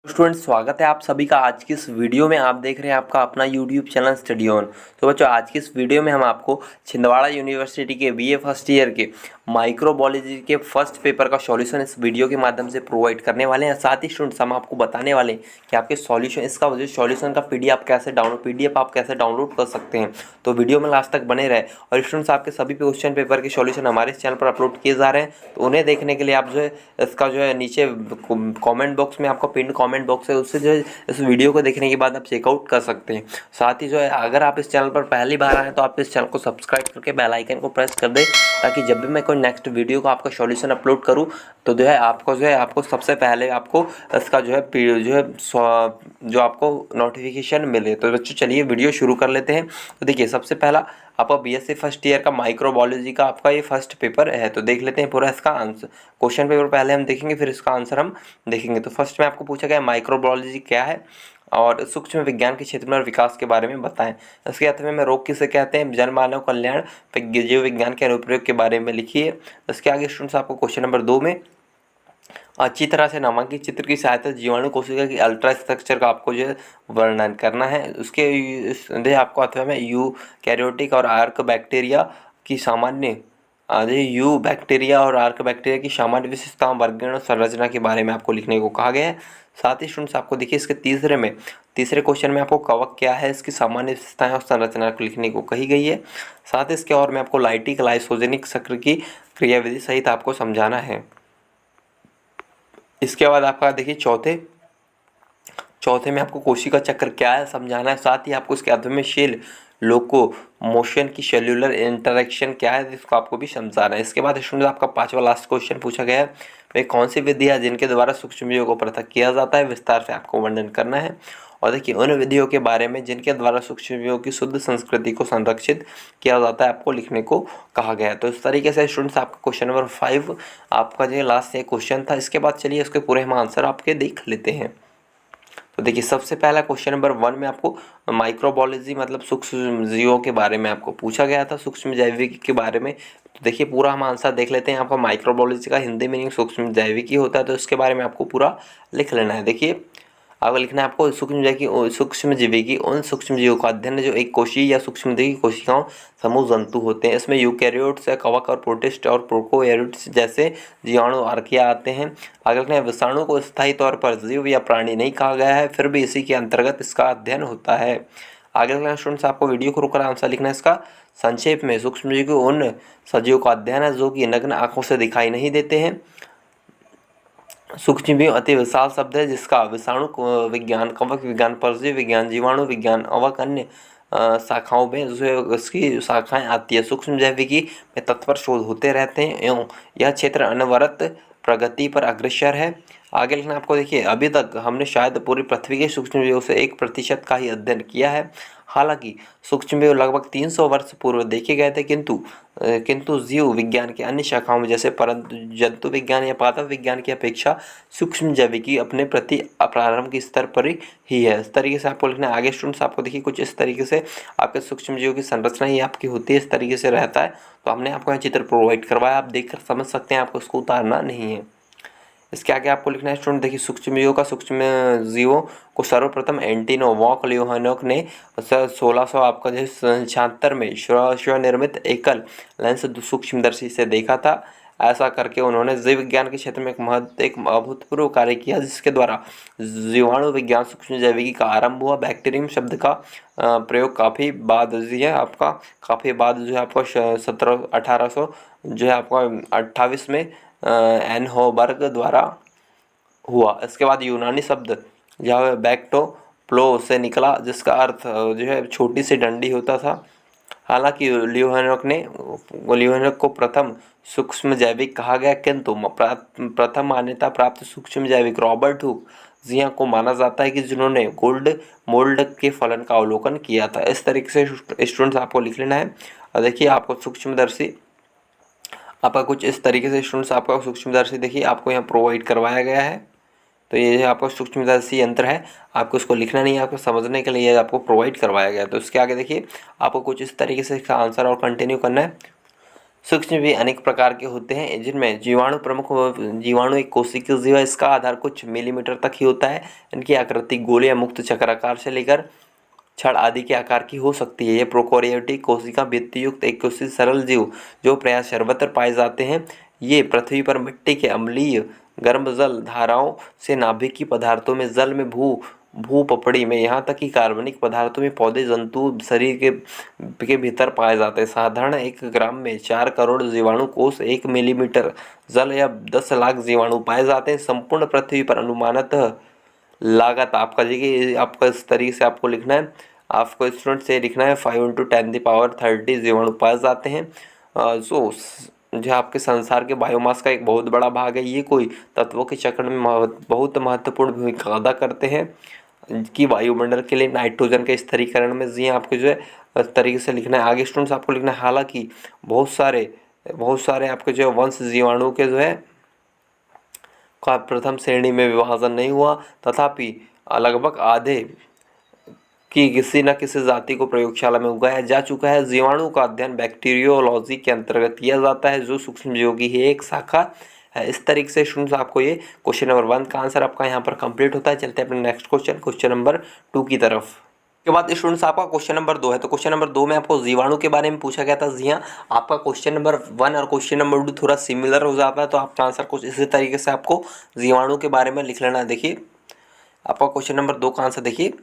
Students, स्वागत है आप सभी का आज की इस वीडियो में। आप देख रहे हैं आपका अपना यूट्यूब चैनल स्टडी ऑन। तो बच्चों, आज की इस वीडियो में हम आपको छिंदवाड़ा यूनिवर्सिटी के बीए फर्स्ट ईयर के माइक्रोबायोलॉजी के फर्स्ट पेपर का सॉल्यूशन इस वीडियो के माध्यम से प्रोवाइड करने वाले हैं। साथ ही स्टूडेंट्स, हम आपको बताने वाले हैं कि आपके सॉल्यूशन इसका जो सॉल्यूशन का पीडीएफ आप कैसे डाउनलोड कर सकते हैं। तो वीडियो में लास्ट तक बने रहे। और स्टूडेंट्स, आपके सभी क्वेश्चन पेपर के सॉल्यूशन हमारे इस चैनल पर अपलोड किए जा रहे हैं, तो उन्हें देखने के लिए आप जो है इसका जो है नीचे कमेंट बॉक्स में आपका पिन कमेंट बॉक्स है, उससे जो है इस वीडियो को देखने के बाद आप चेकआउट कर सकते हैं। साथ ही जो है, अगर आप इस चैनल पर पहली बार आए तो आप इस चैनल को सब्सक्राइब करके बेल आइकन को प्रेस कर दें, ताकि जब भी मैं कोई नेक्स्ट वीडियो को आपका सॉल्यूशन अपलोड करूं तो जो है आपको सबसे पहले आपको इसका जो आपको नोटिफिकेशन मिले। तो बच्चों, चलिए वीडियो शुरू कर लेते हैं। तो देखिए, सबसे पहला आपका बीएससी फर्स्ट ईयर का माइक्रोबायोलॉजी का आपका ये फर्स्ट पेपर है। तो देख लेते हैं पूरा इसका आंसर। क्वेश्चन पेपर पहले हम देखेंगे, फिर इसका आंसर हम देखेंगे। तो फर्स्ट में आपको पूछा गया माइक्रोबायोलॉजी क्या है और सूक्ष्म विज्ञान के क्षेत्र में और विकास के बारे में बताएं। इसके अर्थव्य में रोग किसे कहते हैं, जन मानव कल्याण, जीव विज्ञान के अनुप्रयोग के बारे में लिखिए। इसके आगे स्टूडेंट्स आपको क्वेश्चन नंबर 2 में अच्छी तरह से नामांकित चित्र की सहायता से जीवाणु कोशिका की अल्ट्रा स्ट्रक्चर का आपको जो है वर्णन करना है। उसके आपको अथवा में यू कैरियोटिक और आर्क बैक्टीरिया की सामान्य यू बैक्टीरिया और आर्क बैक्टीरिया की सामान्य विशेषताओं, वर्गीकरण और संरचना के बारे में आपको लिखने को कहा गया है। साथ ही स्टूडेंट्स, आपको देखिए इसके तीसरे क्वेश्चन में आपको कवक क्या है, इसकी सामान्य विशेषताएं और संरचना को लिखने को कही गई है। साथ ही इसके और में आपको लाइटिक लाइसोजेनिक चक्र की क्रियाविधि सहित आपको समझाना है। इसके बाद आपका देखिए चौथे में आपको कोशिका चक्र क्या है समझाना है। साथ ही आपको इसके अर्थ में शेल लोको मोशन की सेल्यूलर इंटरेक्शन क्या है, जिसको आपको भी समझाना है। इसके बाद स्टूडेंट आपका पांचवा लास्ट क्वेश्चन पूछा गया है, वे कौन सी विधि है जिनके द्वारा सूक्ष्मजीवों को पृथक किया जाता है, विस्तार से आपको वर्णन करना है। और देखिए, उन विधियों के बारे में जिनके द्वारा सूक्ष्मजीवों की शुद्ध संस्कृति को संरक्षित किया जाता है, आपको लिखने को कहा गया है। तो इस तरीके से स्टूडेंट्स आपका क्वेश्चन नंबर 5 आपका जो लास्ट क्वेश्चन था। इसके बाद चलिए इसके पूरे हम आंसर आपके देख लेते हैं। तो देखिए, सबसे पहला क्वेश्चन नंबर 1 में आपको माइक्रोबायोलॉजी मतलब सूक्ष्म जीवों के बारे में आपको पूछा गया था, सूक्ष्म जैविकी के बारे में। तो देखिए, पूरा हम आंसर देख लेते हैं। आपका माइक्रोबायोलॉजी का हिंदी मीनिंग सूक्ष्म जैविकी होता है, तो इसके बारे में आपको पूरा लिख लेना है। देखिए, अब लिखना है आपको सूक्ष्म जीवी उन सूक्ष्म जीवों का अध्ययन जो एक कोशीय या सूक्ष्म जीवी कोशिकाओं समूह जंतु होते हैं। इसमें यूकैरियोट्स या कवक और प्रोटिस्ट और प्रोकैरियोट्स जैसे जीवाणु आर्किया आते हैं। आगे लिखना है, विषाणु को स्थायी तौर पर जीव या प्राणी नहीं कहा गया है, फिर भी इसी के अंतर्गत इसका अध्ययन होता है। आगे लिखना है स्टूडेंट्स, आपको वीडियो को रोककर आंसर लिखना है इसका। संक्षेप में, सूक्ष्मजीवी उन सजीवों का अध्ययन है जो कि नग्न आंखों से दिखाई नहीं देते हैं। सूक्ष्मजीव अति विशाल शब्द है जिसका विषाणु विज्ञान, कवक विज्ञान, परजीवी विज्ञान, जीवाणु विज्ञान अवक अन्य शाखाओं में जो इसकी शाखाएं आती है। सूक्ष्म जैविकी में तत्पर शोध होते रहते हैं एवं यह क्षेत्र अनवरत प्रगति पर अग्रसर है। आगे लिखना आपको। देखिए, अभी तक हमने शायद पूरी पृथ्वी के सूक्ष्मजीवों से 1% का ही अध्ययन किया है। हालांकि सूक्ष्मजीव लगभग 300 वर्ष पूर्व देखे गए थे, किंतु जीव विज्ञान की अन्य शाखाओं में जैसे परंतु जंतु विज्ञान या पादप विज्ञान की अपेक्षा सूक्ष्म जैविकी अपने प्रति प्रारंभिक स्तर पर ही है। इस तरीके से आपको लिखना है। आगे स्टूडेंट्स, आपको देखिए कुछ इस तरीके से आपके सूक्ष्म जीवों की संरचना ही आपकी होती है, इस तरीके से रहता है। तो हमने आपको यहाँ चित्र प्रोवाइड करवाया, आप देखकर समझ सकते हैं, आपको इसको उतारना नहीं है। इसके आगे आपको लिखना है स्टूडेंट। देखिए, सूक्ष्म जीवों को सर्वप्रथम एंटिनो वॉक लियोहानोक ने 1600 आपका जो 76 में स्वनिर्मित एकल लेंस सूक्ष्मदर्शी से देखा था। ऐसा करके उन्होंने जीव विज्ञान के क्षेत्र में एक अभूतपूर्व कार्य किया, जिसके द्वारा जीवाणु विज्ञान सूक्ष्म जैविकी का आरंभ हुआ। बैक्टीरियम शब्द का प्रयोग काफ़ी बाद जो है आपका 1800 जो है आपका 28 में एनहोबर्ग द्वारा हुआ। इसके बाद यूनानी शब्द जहाँ बैक्टो प्लो से निकला, जिसका अर्थ जो है छोटी सी डंडी होता था। हालांकि लियोहानोक को प्रथम सूक्ष्म जैविक कहा गया, किंतु प्रथम मान्यता प्राप्त सूक्ष्म जैविक रॉबर्ट हुक जिया को माना जाता है कि जिन्होंने गोल्ड मोल्ड के फलन का अवलोकन किया था। इस तरीके से स्टूडेंट्स आपको लिख लेना है। और देखिए, आपको सूक्ष्मदर्शी आपका कुछ इस तरीके से स्टूडेंट्स आपका सूक्ष्मदर्शी देखिए आपको यहाँ प्रोवाइड करवाया गया है। तो ये आपका सूक्ष्मदर्शी यंत्र है, आपको इसको लिखना नहीं है, आपको समझने के लिए आपको प्रोवाइड करवाया गया है। तो इसके आगे देखिए, आपको कुछ इस तरीके से इसका आंसर और कंटिन्यू करना है। सूक्ष्म भी अनेक प्रकार के होते हैं, जिनमें जीवाणु प्रमुख जीवाणु एक कोशिकीय जीव है। इसका आधार कुछ मिलीमीटर तक ही होता है। इनकी आकृति गोल या मुक्त चक्राकार से लेकर छड़ आदि के आकार की हो सकती है। ये प्रोकैरियोटिक कोशिका भित्ति युक्त एक कोशिकीय सरल जीव जो प्रायः सर्वत्र पाए जाते हैं। ये पृथ्वी पर मिट्टी के अम्लीय गर्म जल धाराओं से नाभिकीय पदार्थों में जल में भूपपड़ी में यहाँ तक कि कार्बनिक पदार्थों में पौधे जंतु शरीर के भीतर पाए जाते हैं। साधारण 1 ग्राम में 4 करोड़ जीवाणु कोष, 1 मिलीमीटर जल या 10 लाख जीवाणु पाए जाते हैं। संपूर्ण पृथ्वी पर अनुमानतः लागत आपका देखिए आपका इस तरीके से आपको लिखना है। आपको स्टूडेंट से लिखना है 5 × 10⁻30 जीवाणु पाए जाते हैं। जो आपके संसार के बायोमास का एक बहुत बड़ा भाग है। ये कोई तत्वों के चक्र में बहुत महत्वपूर्ण भूमिका अदा करते हैं कि वायुमंडल के लिए नाइट्रोजन के स्थिरीकरण में जी आपको जो है इस तरीके से लिखना है। आगे स्टूडेंट्स आपको लिखना है हालांकि बहुत सारे आपके जो वंश जीवाणु के जो है का प्रथम श्रेणी में विभाजन नहीं हुआ, तथापि लगभग आधे की किसी न किसी जाति को प्रयोगशाला में उगाया जा चुका है। जीवाणु का अध्ययन बैक्टीरियोलॉजी के अंतर्गत किया जाता है, जो सूक्ष्म जीवों की एक शाखा है। इस तरीके से स्टूडेंट्स आपको ये क्वेश्चन नंबर 1 का आंसर आपका यहाँ पर कंप्लीट होता है। चलते हैं अपने नेक्स्ट क्वेश्चन नंबर 2 की तरफ। के बाद स्टूडेंट्स आपका क्वेश्चन नंबर 2 है। तो क्वेश्चन नंबर 2 में आपको जीवाणु के बारे में पूछा गया था। जी हाँ, आपका क्वेश्चन नंबर 1 और क्वेश्चन नंबर 2 थोड़ा सिमिलर हो जाता है, तो आपका आंसर कुछ इसी तरीके से आपको जीवाणु के बारे में लिख लेना है। देखिए आपका क्वेश्चन नंबर 2 का आंसर देखिए,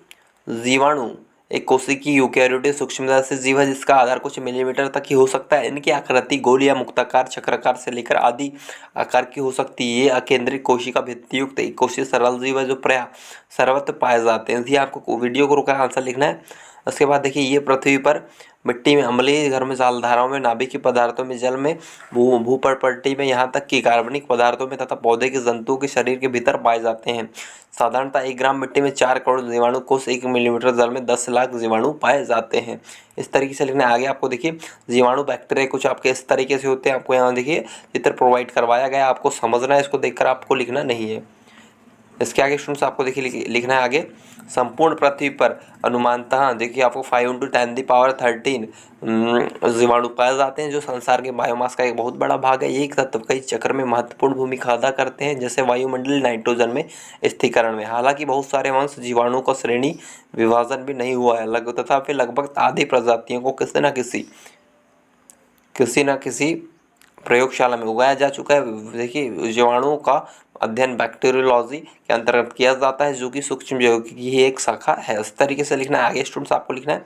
जीवाणु एक कोशिकीय यूकेरियोटिक सूक्ष्मदर्शी जीव है जिसका आधार कुछ मिलीमीटर तक ही हो सकता है। इनकी आकृति गोल या मुक्ताकार, चक्राकार से लेकर आदि आकार की हो सकती है। ये अकेंद्रित कोशिका भित्तियुक्त एक कोशिकीय सरल जीव है जो प्रायः सर्वत्र पाए जाते हैं। ये आपको वीडियो को रोका आंसर लिखना है। उसके बाद देखिए ये पृथ्वी पर मिट्टी में अम्लीय गर्म जलधाराओं में, नाभिकीय पदार्थों में, जल में, भूपटपट्टी में, यहाँ तक कि कार्बनिक पदार्थों में तथा पौधे के जंतुओं के शरीर के भीतर पाए जाते हैं। साधारणतः 1 ग्राम मिट्टी में 4 करोड़ जीवाणु कोष, 1 मिलीमीटर जल में 10 लाख जीवाणु पाए जाते हैं। इस तरीके से लिखना है। आगे आपको देखिए जीवाणु बैक्टीरिया कुछ आपके इस तरीके से होते हैं। आपको यहाँ देखिए चित्र प्रोवाइड करवाया गया, आपको समझना है, इसको देखकर आपको लिखना नहीं है। इसके आगे स्टूडेंट्स आपको देखिए लिखना है आगे, संपूर्ण पृथ्वी पर अनुमानतः देखिए आपको 5 × 10⁻13 जीवाणु पाए जाते हैं, जो संसार के बायोमास का एक बहुत बड़ा भाग है। ये एक तत्व कई चक्र में महत्वपूर्ण भूमिका अदा करते हैं, जैसे वायुमंडलीय नाइट्रोजन में स्थिरीकरण में। हालांकि बहुत सारे वंश जीवाणु का श्रेणी विभाजन भी नहीं हुआ है, तथा फिर लगभग आधी प्रजातियों को किसी न किसी प्रयोगशाला में उगाया जा चुका है। देखिए जीवाणुओं का अध्ययन बैक्टीरियोलॉजी के अंतर्गत किया जाता है, जो कि सूक्ष्म जीवों की एक शाखा है। इस तरीके से लिखना है। आगे स्टूडेंट्स आपको लिखना है,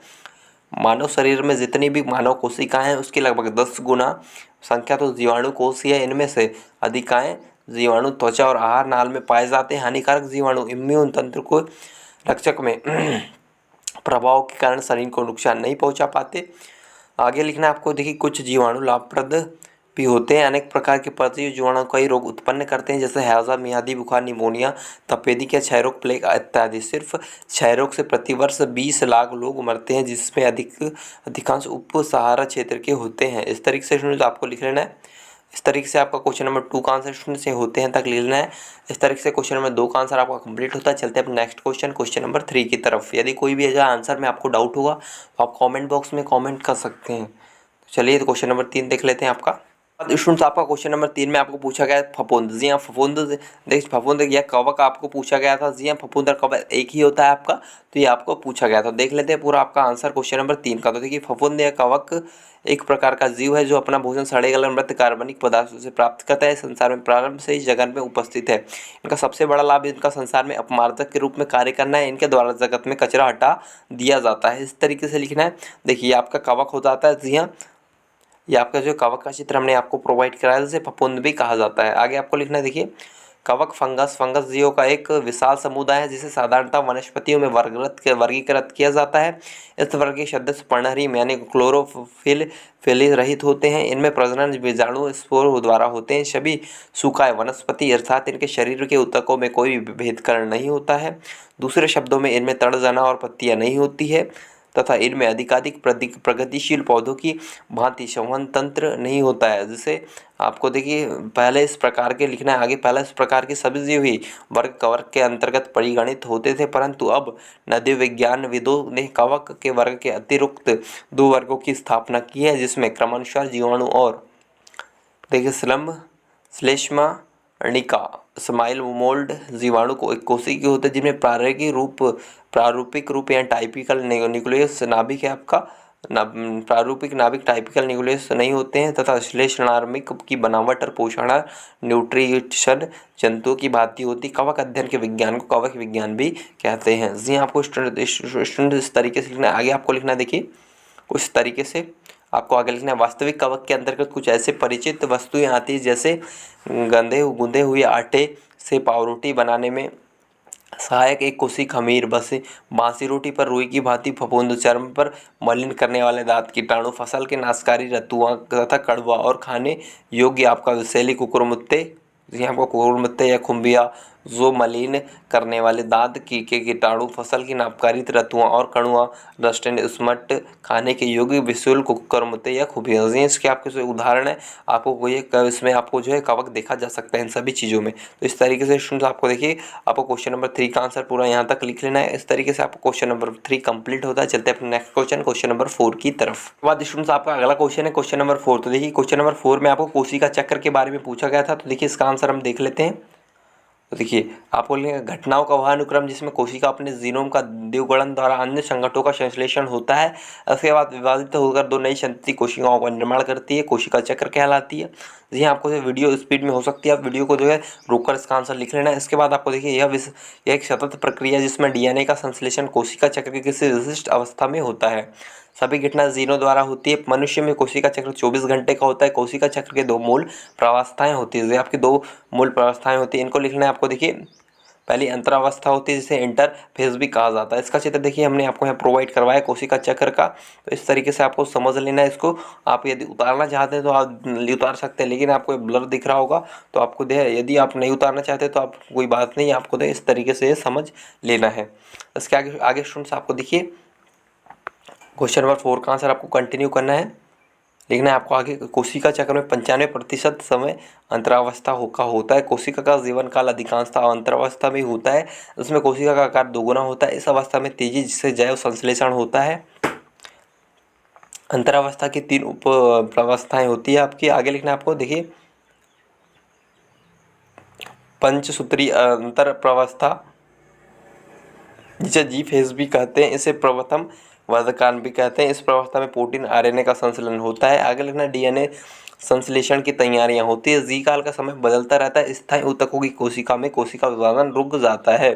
मानव शरीर में जितनी भी मानव कोशिकाएं हैं उसकी लगभग 10 गुना संख्या तो जीवाणु कोशिकाएं है। इनमें से अधिकांश जीवाणु त्वचा और आहार नाल में पाए जाते हैं। हानिकारक जीवाणु इम्यून तंत्र को रक्षक में प्रभाव के कारण शरीर को नुकसान नहीं पहुंचा पाते। आगे लिखना है आपको देखिए, कुछ जीवाणु लाभप्रद भी होते हैं। अनेक प्रकार के परजीवी जीवाणु कई रोग उत्पन्न करते हैं, जैसे हैजा, मियादी बुखार, निमोनिया, तपेदिक या क्षयरोग, प्लेग इत्यादि। सिर्फ क्षयरोग से प्रतिवर्ष 20 लाख लोग मरते हैं, जिसमें अधिकांश उप सहारा क्षेत्र के होते हैं। इस तरीके से स्टूडेंट आपको लिख लेना है। इस तरीके से आपका क्वेश्चन नंबर 2 का आंसर स्टूडेंट से होते हैं तक लिख लेना है। इस तरीके से क्वेश्चन नंबर 2 का आंसर आपका कंप्लीट होता है। चलते हैं अपने नेक्स्ट क्वेश्चन नंबर 3 की तरफ। यदि कोई भी अगर आंसर में आपको डाउट होगा तो आप कमेंट बॉक्स में कमेंट कर सकते हैं। चलिए तो क्वेश्चन नंबर 3 देख लेते हैं आपका। स्टूडेंट्स आपका क्वेश्चन नंबर 3 में आपको पूछा गया है फफूंद। जी हाँ, फफूंद या कवक आपको पूछा गया था। जी हाँ, फफूंद और कवक एक ही होता है आपका, तो ये आपको पूछा गया था। देख लेते हैं पूरा आपका आंसर क्वेश्चन नंबर 3 का। तो देखिए फफूंद या कवक एक प्रकार का जीव है जो अपना भोजन सड़े गले मृत कार्बनिक पदार्थों से प्राप्त करता है। संसार में प्रारंभ से ही जगत में उपस्थित है। इनका सबसे बड़ा लाभ इनका संसार में अपमार्जक के रूप में कार्य करना है। इनके द्वारा जगत में कचरा हटा दिया जाता है। इस तरीके से लिखना है। देखिए आपका कवक हो जाता है। जी हाँ, ये आपका जो कवक का चित्र हमने आपको प्रोवाइड कराया है, जिसे फफूंद भी कहा जाता है। आगे आपको लिखना है। देखिए कवक फंगस जीवों का एक विशाल समुदाय है, जिसे साधारणतः वनस्पतियों में वर्गीकृत किया जाता है। इस वर्ग के सदस्य पर्णहरिम यानी क्लोरोफिल रहित होते हैं। इनमें प्रजनन बीजाणु स्पोर द्वारा होते हैं। सभी सूखाए वनस्पति अर्थात इनके शरीर के ऊतकों में कोई भेदकरण नहीं होता है। दूसरे शब्दों में इनमें तड़जना और पत्तियां नहीं होती है, तथा इनमें अधिकाधिक प्रगतिशील पौधों की भांति संवहन तंत्र नहीं होता है। जिसे आपको देखिए पहले इस प्रकार के लिखना है। आगे पहले इस प्रकार के सभी जीव ही वर्ग कवक के अंतर्गत परिगणित होते थे, परंतु अब नदी विज्ञानविदों ने कवक के वर्ग के अतिरिक्त 2 वर्गों की स्थापना की है, जिसमें क्रमानुसार जीवाणु और देखिए स्लम, श्लेष्मा, अर्णिका, स्माइल मोल्ड जीवाणु को एक कोशिकीय होते हैं जिनमें प्रारूपिक रूप या टाइपिकल न्यूक्लियस नाभिक है आपका प्रारूपिक नाभिक टाइपिकल न्यूक्लियस नहीं होते हैं तथा श्लेष्मार्मिक की बनावट और पोषण न्यूट्रिशन जंतुओं की भांति होती। कवक अध्ययन के विज्ञान को कवक विज्ञान भी कहते हैं। जी आपको स्टूडेंट इस तरीके से लिखना है। आगे आपको लिखना है, देखिए कुछ तरीके से आपको आगे लिखना है। वास्तविक कवक के अंतर्गत कुछ ऐसे परिचित वस्तुएं आती हैं जैसे गूंदे हुए आटे से पावरोटी बनाने में सहायक एक कोसी खमीर, बासी रोटी पर रुई की भांति फफूंद, चर्म पर मलिन करने वाले दांत कीटाणु, फसल के नाशकारी रतुआ तथा कड़वा और खाने योग्य आपका विषैली कुकुरमुत्ते, यहाँ पर कुकुरमुत्ते या खुम्बिया जो मलिन करने वाले दांत के कीटाणु, फसल की नाशकारी रतुआ और कड़वा, रस्टेंड स्मट खाने के योग्य विषैल कुकुरमुत्ते या खुबिया। इसके आपके जो उदाहरण है आपको ये इसमें आपको जो है कवक देखा जा सकता है इन सभी चीज़ों में। तो इस तरीके से स्टूडेंट्स आपको देखिए आपको क्वेश्चन नंबर 3 का आंसर पूरा यहाँ तक लिख लेना है। इस तरीके से आपको क्वेश्चन नंबर 3 कंप्लीट होता है। चलते हैं अपने नेक्स्ट क्वेश्चन नंबर 4 की तरफ। बाद स्टूडेंट्स आपका अगला क्वेश्चन है क्वेश्चन नंबर 4। तो देखिए क्वेश्चन नंबर 4 में आपको कोशिका चक्र के बारे में पूछा गया था। तो देखिए इसका आंसर हम देख लेते हैं। तो देखिए आपको लिखेंगे घटनाओं का वह अनुक्रम जिसमें कोशिका अपने जीनोम का द्विगुणन द्वारा अन्य संगठनों का संश्लेषण होता है, उसके बाद विभाजित होकर दो नई संतति कोशिकाओं का निर्माण करती है, कोशिका चक्र कहलाती है। जी आपको जो वीडियो स्पीड में हो सकती है, आप वीडियो को जो है रोककर इसका आंसर लिख लेना है। इसके बाद आपको देखिए यह एक सतत प्रक्रिया जिसमें डीएनए का संश्लेषण कोशिका चक्र की किसी विशिष्ट अवस्था में होता है। सभी घटना जीनों द्वारा होती है। मनुष्य में कोशिका चक्र 24 घंटे का होता है। कोशिका चक्र के दो मूल प्रावस्थाएं होती है। आपकी दो मूल प्रावस्थाएं होती है, इनको लिखना है आपको। देखिए पहली अंतरावस्था होती है जिसे इंटरफेज भी कहा जाता है। इसका चित्र देखिए हमने आपको यहाँ प्रोवाइड करवाया कोशिका चक्र का। तो इस तरीके से आपको समझ लेना है इसको। आप यदि उतारना चाहते हैं तो आप उतार सकते हैं, लेकिन आपको ब्लर दिख रहा होगा तो आपको यदि आप नहीं उतारना चाहते तो आप कोई बात नहीं, आपको इस तरीके से समझ लेना है। इसके आगे स्टूडेंट्स आपको देखिए क्वेश्चन नंबर 4 का आंसर आपको कंटिन्यू करना है। लिखना है आपको आगे। कोशिका चक्र में 95% समय अंतरावस्था का होता है। कोशिका का जीवन काल अधिकांशतः अंतरावस्था में होता है। उसमें कोशिका का आकार दोगुना होता है। इस अवस्था में तेजी से जैव संश्लेषण होता है। अंतरावस्था की 3 उप प्रवस्थाएं होती है आपकी। आगे लिखना है आपको। देखिए पंचसूत्री अंतर प्रवस्था जिसे जी फेज भी कहते हैं, इसे प्रथम वर्धकान भी कहते हैं। इस प्रवस्था में प्रोटीन आरएनए का संश्लेषण होता है। आगे लिखना डीएनए संश्लेषण की तैयारियां होती है। जी काल का समय बदलता रहता है। स्थायी ऊतकों की कोशिका में कोशिका विभाजन रुक जाता है।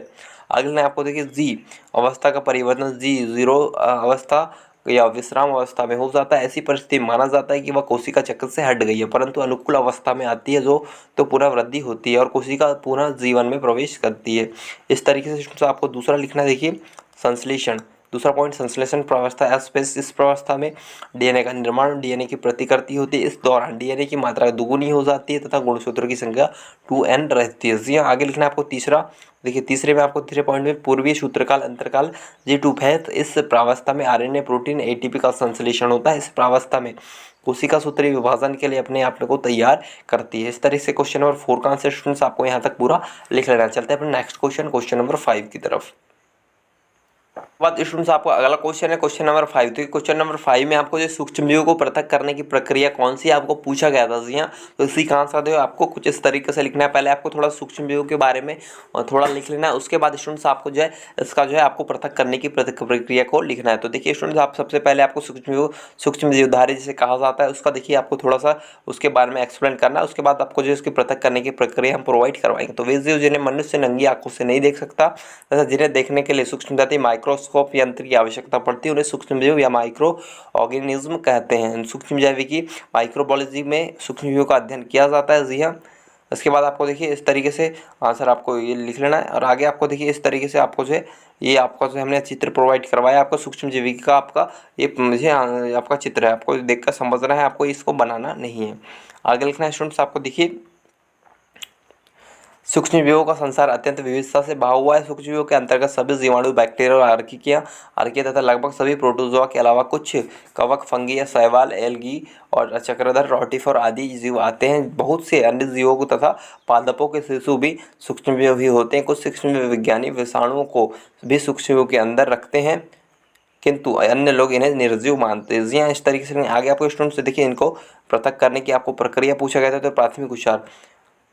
आगे लिखना आपको। देखिए जी अवस्था का परिवर्तन जी जीरो अवस्था या विश्राम अवस्था में हो जाता है। ऐसी परिस्थिति माना जाता है कि वह कोशिका चक्र से हट गई है, परंतु अनुकूल अवस्था में आती है जो तो पुनः वृद्धि होती है और कोशिका पुनः जीवन में प्रवेश करती है। इस तरीके से आपको दूसरा लिखना। देखिए संश्लेषण, दूसरा पॉइंट संश्लेषण प्रावस्था। इस प्रावस्था में डीएनए का निर्माण, डीएनए की प्रतिकृति होती है। इस दौरान डीएनए की मात्रा दुगुनी हो जाती है तथा गुणसूत्रों की संख्या 2n रहती है। जी आगे लिखना है आपको तीसरा। देखिए तीसरे में आपको तीसरे पॉइंट में पूर्वीय सूत्रकाल अंतरकाल G2 phase। इस प्रावस्था में आरएनए प्रोटीन एटीपी का संश्लेषण होता है। इस प्रावस्था में कोशिका सूत्री विभाजन के लिए अपने आप को तैयार करती है। इस तरह से क्वेश्चन नंबर 4 का आंसर स्टूडेंट्स आपको यहाँ तक पूरा लिख लेना। चलते हैं अपने नेक्स्ट क्वेश्चन नंबर 5 की तरफ। बाद स्टूडेंट्स आपको अगला क्वेश्चन है क्वेश्चन नंबर 5। तो क्वेश्चन नंबर 5 में आपको जो सूक्ष्मजीवों को पृथक करने की प्रक्रिया कौन सी आपको पूछा गया था। जी हाँ, तो इसी का आंसर जो आपको कुछ इस तरीके से लिखना है। पहले आपको थोड़ा सूक्ष्मजीवों के बारे में थोड़ा लिख लेना है। उसके बाद स्टूडेंट्स आपको जो है इसका जो है आपको पृथक करने की प्रक्रिया को लिखना है। तो देखिए स्टूडेंट्स आप सबसे पहले आपको सूक्ष्मजीवधारी जिसे कहा जाता है उसका देखिए आपको थोड़ा सा उसके बारे में एक्सप्लेन करना है। उसके बाद आपको जो इसकी पृथक करने की प्रक्रिया हम प्रोवाइड करवाएंगे। तो वे जीव जिन्हें मनुष्य नंगी आंखों से नहीं देख सकता तथा जिन्हें देखने के लिए सूक्ष्मदर्शी माइक्रोस्कोप यंत्र की आवश्यकता पड़ती है उन्हें सूक्ष्मजीव या माइक्रो ऑर्गेनिज्म कहते हैं। सूक्ष्मजीवी की माइक्रोबायोलॉजी में सूक्ष्मजीवों का अध्ययन किया जाता है। जी हाँ, इसके बाद आपको देखिए इस तरीके से आंसर आपको ये लिख लेना है। और आगे आपको देखिए इस तरीके से आपको जो है ये आपका जो हमने चित्र प्रोवाइड करवाया आपको सूक्ष्मजीवी का आपका ये मुझे आपका चित्र है, आपको देखकर समझना है, आपको इसको बनाना नहीं है। आगे लिखना है स्टूडेंट्स आपको। देखिए सूक्ष्मजीवों का संसार अत्यंत विविधता से भरा हुआ है। सूक्ष्मजीवों के अंतर्गत सभी जीवाणु, बैक्टीरिया और आर्किया तथा लगभग सभी प्रोटोजोआ के अलावा कुछ कवक, फंगी या शैवाल, एल्गी और चक्रधर, रोटिफर आदि जीव आते हैं। बहुत से अन्य जीवों को तथा पादपों के शिशु भी सूक्ष्मजीव ही होते हैं। कुछ सूक्ष्मजीव विज्ञानी विषाणुओं को भी सूक्ष्मजीवों के अंदर रखते हैं। किंतु अन्य लोग इन्हें निर्जीव मानते हैं। जी हाँ, इस तरीके से आगे आपको स्टूडेंट से देखिए इनको पृथक करने की आपको प्रक्रिया पूछा गया था। तो प्राथमिक उपचार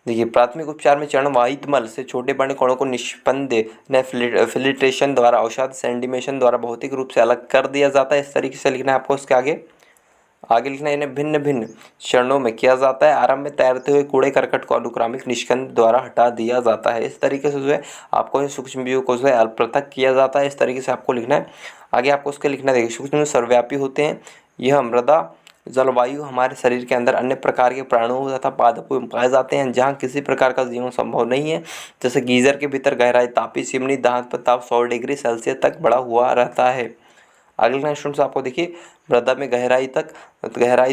देखिए, प्राथमिक उपचार में चरण वाहित मल से छोटे बड़े कणों को निष्पन्द ने फिल्ट्रेशन द्वारा अवसाद सेंडिमेशन द्वारा भौतिक रूप से अलग कर दिया जाता है। इस तरीके से लिखना है आपको। उसके आगे आगे लिखना है, इन्हें भिन्न भिन्न चरणों में किया जाता है। आरंभ में तैरते हुए कूड़े करकट को अनुक्रमिक निष्कंद द्वारा हटा दिया जाता है। इस तरीके से जो है आपको सूक्ष्म जीवों को जो है पृथक किया जाता है। इस तरीके से आपको लिखना है। आगे आपको उसके लिखना है, देखिए सूक्ष्म सर्वव्यापी होते हैं। यह मृदा जलवायु हमारे शरीर के अंदर अन्य प्रकार के प्राणुओं तथा पादपों में पाए जाते हैं जहाँ किसी प्रकार का जीवन संभव नहीं है। जैसे गीजर के भीतर गहराई तापी चिमनी दांत पर ताप 100 डिग्री सेल्सियस तक बढ़ा हुआ रहता है। अगले क्वेश्चन स्टूडेंट्स आपको देखिए, मृदा में गहराई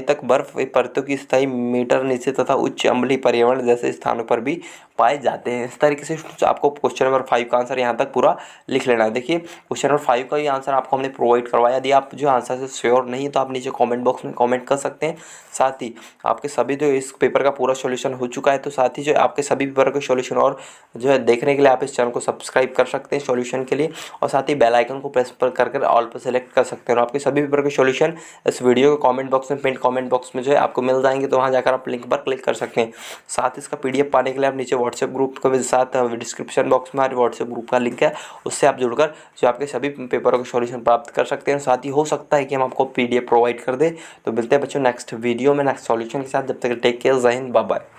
तक बर्फ परतों की स्थायी मीटर नीचे तथा उच्च अम्लीय पर्यावरण जैसे स्थानों पर भी पाए जाते हैं। इस तरीके से स्टूडेंट्स आपको क्वेश्चन नंबर 5 का आंसर यहाँ तक पूरा लिख लेना है। देखिए क्वेश्चन नंबर 5 का ये आंसर आपको हमने प्रोवाइड करवाया। यदि आप जो आंसर से श्योर नहीं है तो आप नीचे कमेंट बॉक्स में कमेंट कर सकते हैं। साथ ही आपके सभी जो इस पेपर का पूरा सॉल्यूशन हो चुका है, तो साथ ही जो आपके सभी पेपर के सॉल्यूशन और जो है देखने के लिए आप इस चैनल को सब्सक्राइब कर सकते हैं सॉल्यूशन के लिए, और साथ ही बेल आइकन को प्रेस पर कर ऑल पर सेलेक्ट कर सकते हैं। और आपके सभी पेपर के सॉल्यूशन इस वीडियो के कमेंट बॉक्स में पिन कमेंट बॉक्स में जो है आपको मिल जाएंगे, तो वहाँ जाकर आप लिंक पर क्लिक कर सकते हैं। साथ ही इसका पीडीएफ पाने के लिए आप नीचे व्हाट्सएप ग्रुप के साथ डिस्क्रिप्शन बॉक्स में हमारे व्हाट्सएप ग्रुप का लिंक है, उससे आप जुड़कर जो आपके सभी पेपरों के सॉल्यूशन प्राप्त कर सकते हैं। साथ ही हो सकता है कि हम आपको पीडीएफ प्रोवाइड कर दें। तो मिलते हैं बच्चों नेक्स्ट वीडियो में नेक्स्ट सॉल्यूशन के साथ। जब तक टेक केयर, जय हिंद, बाय बाय।